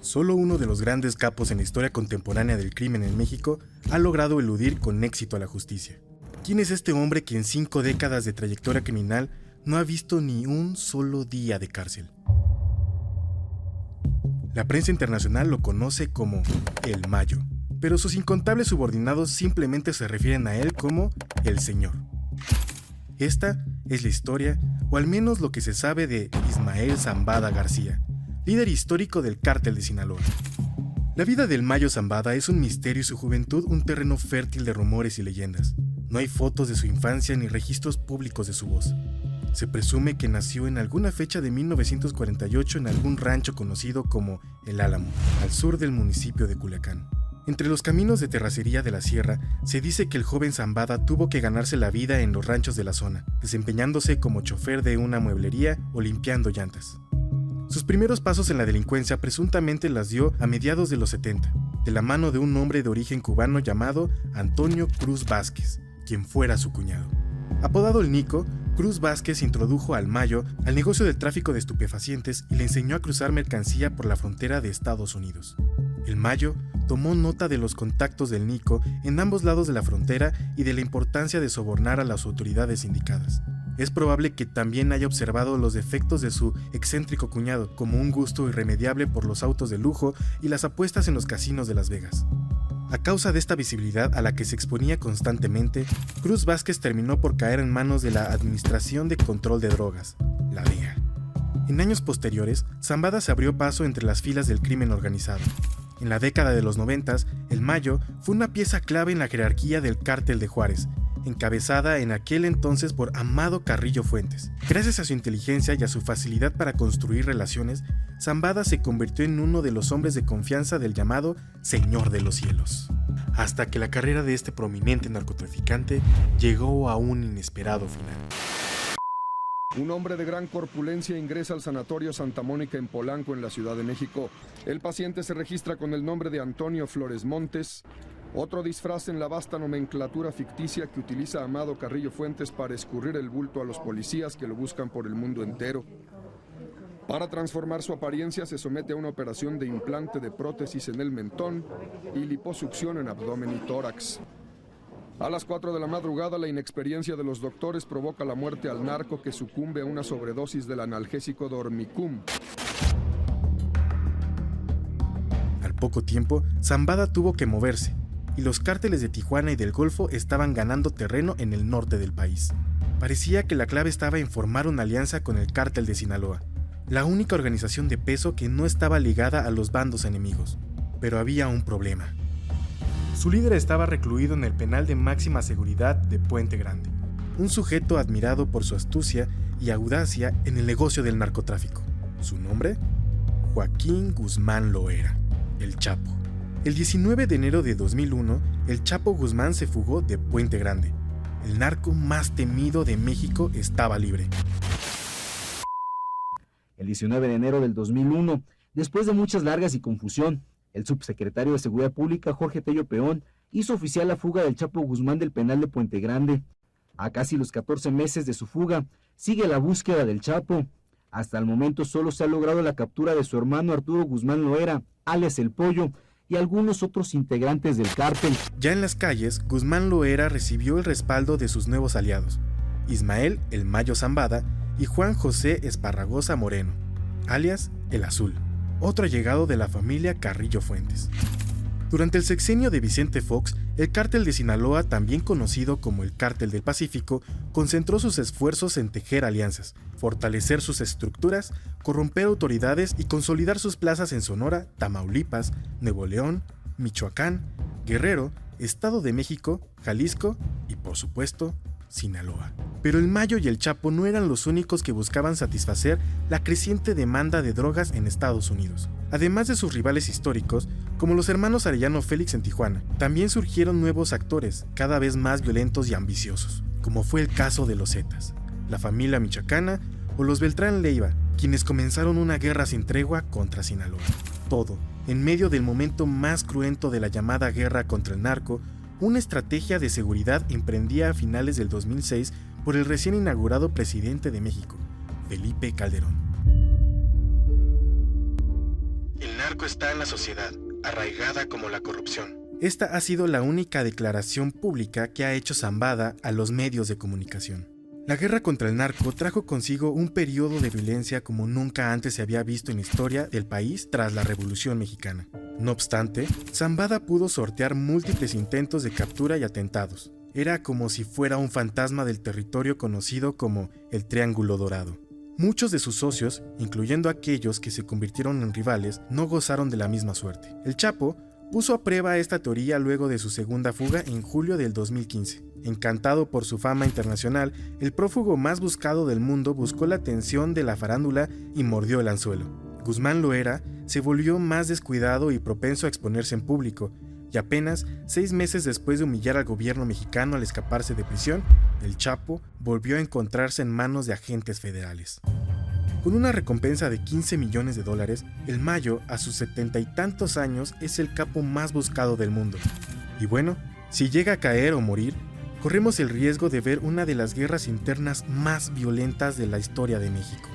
Solo uno de los grandes capos en la historia contemporánea del crimen en México ha logrado eludir con éxito a la justicia. ¿Quién es este hombre que en 5 décadas de trayectoria criminal no ha visto ni un solo día de cárcel? La prensa internacional lo conoce como El Mayo, pero sus incontables subordinados simplemente se refieren a él como El Señor. Esta es la historia, o al menos lo que se sabe de Ismael Zambada García, líder histórico del Cártel de Sinaloa. La vida del Mayo Zambada es un misterio y su juventud un terreno fértil de rumores y leyendas. No hay fotos de su infancia ni registros públicos de su voz. Se presume que nació en alguna fecha de 1948 en algún rancho conocido como El Álamo, al sur del municipio de Culiacán. Entre los caminos de terracería de la sierra, se dice que el joven Zambada tuvo que ganarse la vida en los ranchos de la zona, desempeñándose como chofer de una mueblería o limpiando llantas. Sus primeros pasos en la delincuencia presuntamente las dio a mediados de los 70, de la mano de un hombre de origen cubano llamado Antonio Cruz Vázquez, quien fuera su cuñado. Apodado el Nico, Cruz Vázquez introdujo al Mayo al negocio del tráfico de estupefacientes y le enseñó a cruzar mercancía por la frontera de Estados Unidos. El Mayo tomó nota de los contactos del Nico en ambos lados de la frontera y de la importancia de sobornar a las autoridades indicadas. Es probable que también haya observado los defectos de su excéntrico cuñado, como un gusto irremediable por los autos de lujo y las apuestas en los casinos de Las Vegas. A causa de esta visibilidad a la que se exponía constantemente, Cruz Vázquez terminó por caer en manos de la Administración de Control de Drogas, la DEA. En años posteriores, Zambada se abrió paso entre las filas del crimen organizado. En la década de los 90, el Mayo fue una pieza clave en la jerarquía del Cártel de Juárez, encabezada en aquel entonces por Amado Carrillo Fuentes. Gracias a su inteligencia y a su facilidad para construir relaciones, Zambada se convirtió en uno de los hombres de confianza del llamado Señor de los Cielos. Hasta que la carrera de este prominente narcotraficante llegó a un inesperado final. Un hombre de gran corpulencia ingresa al Sanatorio Santa Mónica en Polanco, en la Ciudad de México. El paciente se registra con el nombre de Antonio Flores Montes, otro disfraz en la vasta nomenclatura ficticia que utiliza Amado Carrillo Fuentes para escurrir el bulto a los policías que lo buscan por el mundo entero. Para transformar su apariencia se somete a una operación de implante de prótesis en el mentón y liposucción en abdomen y tórax. A las 4 de la madrugada, la inexperiencia de los doctores provoca la muerte al narco, que sucumbe a una sobredosis del analgésico Dormicum. Al poco tiempo, Zambada tuvo que moverse, y los cárteles de Tijuana y del Golfo estaban ganando terreno en el norte del país. Parecía que la clave estaba en formar una alianza con el Cártel de Sinaloa, la única organización de peso que no estaba ligada a los bandos enemigos. Pero había un problema. Su líder estaba recluido en el penal de máxima seguridad de Puente Grande, un sujeto admirado por su astucia y audacia en el negocio del narcotráfico. ¿Su nombre? Joaquín Guzmán Loera, el Chapo. El 19 de enero de 2001, el Chapo Guzmán se fugó de Puente Grande. El narco más temido de México estaba libre. El 19 de enero del 2001, después de muchas largas y confusión, el subsecretario de Seguridad Pública, Jorge Tello Peón, hizo oficial la fuga del Chapo Guzmán del penal de Puente Grande. A casi los 14 meses de su fuga, sigue la búsqueda del Chapo. Hasta el momento solo se ha logrado la captura de su hermano Arturo Guzmán Loera, alias El Pollo, y algunos otros integrantes del cártel. Ya en las calles, Guzmán Loera recibió el respaldo de sus nuevos aliados, Ismael El Mayo Zambada y Juan José Esparragosa Moreno, alias El Azul, otro allegado de la familia Carrillo Fuentes. Durante el sexenio de Vicente Fox, el Cártel de Sinaloa, también conocido como el Cártel del Pacífico, concentró sus esfuerzos en tejer alianzas, fortalecer sus estructuras, corromper autoridades y consolidar sus plazas en Sonora, Tamaulipas, Nuevo León, Michoacán, Guerrero, Estado de México, Jalisco y, por supuesto, Sinaloa. Pero el Mayo y el Chapo no eran los únicos que buscaban satisfacer la creciente demanda de drogas en Estados Unidos. Además de sus rivales históricos, como los hermanos Arellano Félix en Tijuana, también surgieron nuevos actores, cada vez más violentos y ambiciosos, como fue el caso de los Zetas, la familia michoacana o los Beltrán Leiva, quienes comenzaron una guerra sin tregua contra Sinaloa. Todo, en medio del momento más cruento de la llamada guerra contra el narco. Una estrategia de seguridad emprendida a finales del 2006 por el recién inaugurado presidente de México, Felipe Calderón. El narco está en la sociedad, arraigada como la corrupción. Esta ha sido la única declaración pública que ha hecho Zambada a los medios de comunicación. La guerra contra el narco trajo consigo un periodo de violencia como nunca antes se había visto en la historia del país tras la Revolución Mexicana. No obstante, Zambada pudo sortear múltiples intentos de captura y atentados. Era como si fuera un fantasma del territorio conocido como el Triángulo Dorado. Muchos de sus socios, incluyendo aquellos que se convirtieron en rivales, no gozaron de la misma suerte. El Chapo puso a prueba esta teoría luego de su segunda fuga en julio del 2015. Encantado por su fama internacional, el prófugo más buscado del mundo buscó la atención de la farándula y mordió el anzuelo. Guzmán Loera se volvió más descuidado y propenso a exponerse en público, y apenas 6 meses después de humillar al gobierno mexicano al escaparse de prisión, el Chapo volvió a encontrarse en manos de agentes federales. Con una recompensa de $15 millones, el Mayo, a sus 70 y tantos años, es el capo más buscado del mundo. Y bueno, si llega a caer o morir, corremos el riesgo de ver una de las guerras internas más violentas de la historia de México.